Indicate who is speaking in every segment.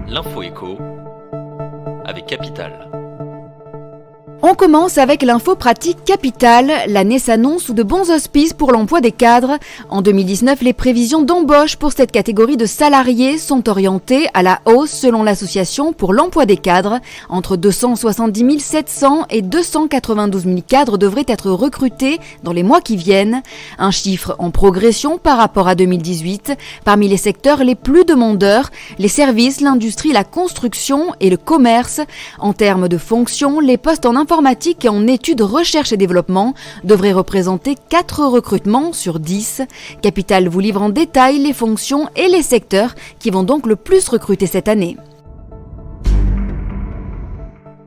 Speaker 1: L'info éco avec Capital.
Speaker 2: On commence avec l'info pratique Capital. L'année s'annonce sous de bons auspices pour l'emploi des cadres. En 2019, les prévisions d'embauche pour cette catégorie de salariés sont orientées à la hausse selon l'association pour l'emploi des cadres. Entre 270 700 et 292 000 cadres devraient être recrutés dans les mois qui viennent. Un chiffre en progression par rapport à 2018. Parmi les secteurs les plus demandeurs, les services, l'industrie, la construction et le commerce. En termes de fonctions, les postes en informatique et en études, recherche et développement devrait représenter 4 recrutements sur 10. Capital vous livre en détail les fonctions et les secteurs qui vont donc le plus recruter cette année.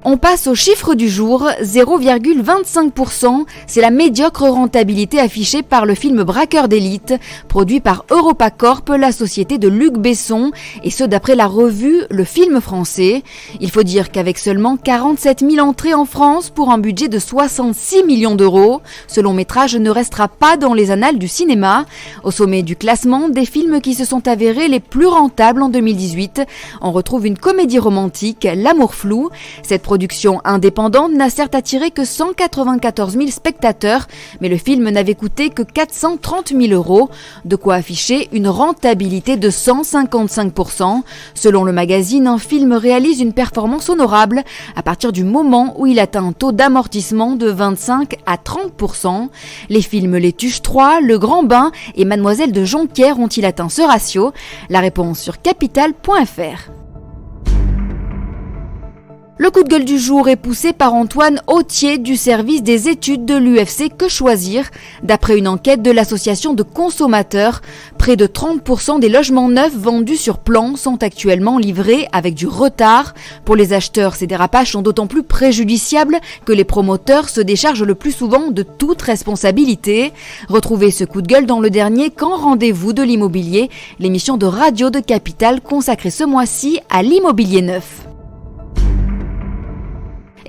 Speaker 2: On passe au chiffre du jour, 0,25%, c'est la médiocre rentabilité affichée par le film Braqueur d'élite, produit par EuropaCorp, la société de Luc Besson, et ce d'après la revue Le Film Français. Il faut dire qu'avec seulement 47 000 entrées en France pour un budget de 66 millions d'euros, ce long métrage ne restera pas dans les annales du cinéma. Au sommet du classement des films qui se sont avérés les plus rentables en 2018, on retrouve une comédie romantique, L'amour flou. Cette production indépendante n'a certes attiré que 194 000 spectateurs, mais le film n'avait coûté que 430 000 euros, de quoi afficher une rentabilité de 155%. Selon le magazine, un film réalise une performance honorable à partir du moment où il atteint un taux d'amortissement de 25 à 30%. Les films Les Tuches 3, Le Grand Bain et Mademoiselle de Jonquière ont-ils atteint ce ratio? La réponse sur capital.fr. Le coup de gueule du jour est poussé par Antoine Autier du service des études de l'UFC Que Choisir. D'après une enquête de l'association de consommateurs, près de 30% des logements neufs vendus sur plan sont actuellement livrés avec du retard. Pour les acheteurs, ces dérapages sont d'autant plus préjudiciables que les promoteurs se déchargent le plus souvent de toute responsabilité. Retrouvez ce coup de gueule dans le dernier Quand rendez-vous de l'immobilier, l'émission de radio de Capital consacrée ce mois-ci à l'immobilier neuf.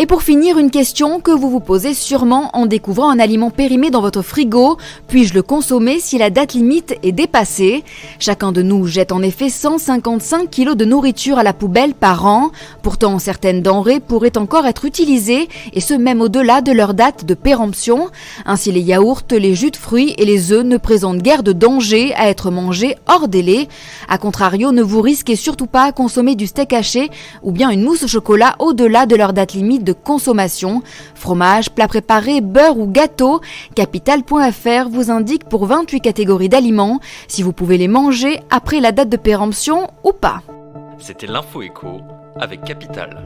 Speaker 2: Et pour finir, une question que vous vous posez sûrement en découvrant un aliment périmé dans votre frigo. Puis-je le consommer si la date limite est dépassée? Chacun de nous jette en effet 155 kg de nourriture à la poubelle par an. Pourtant, certaines denrées pourraient encore être utilisées, et ce même au-delà de leur date de péremption. Ainsi, les yaourts, les jus de fruits et les œufs ne présentent guère de danger à être mangés hors délai. A contrario, ne vous risquez surtout pas à consommer du steak haché ou bien une mousse au chocolat au-delà de leur date limite de consommation. Fromage, plats préparés, beurre ou gâteau, Capital.fr vous indique pour 28 catégories d'aliments si vous pouvez les manger après la date de péremption ou pas.
Speaker 1: C'était l'info éco avec Capital.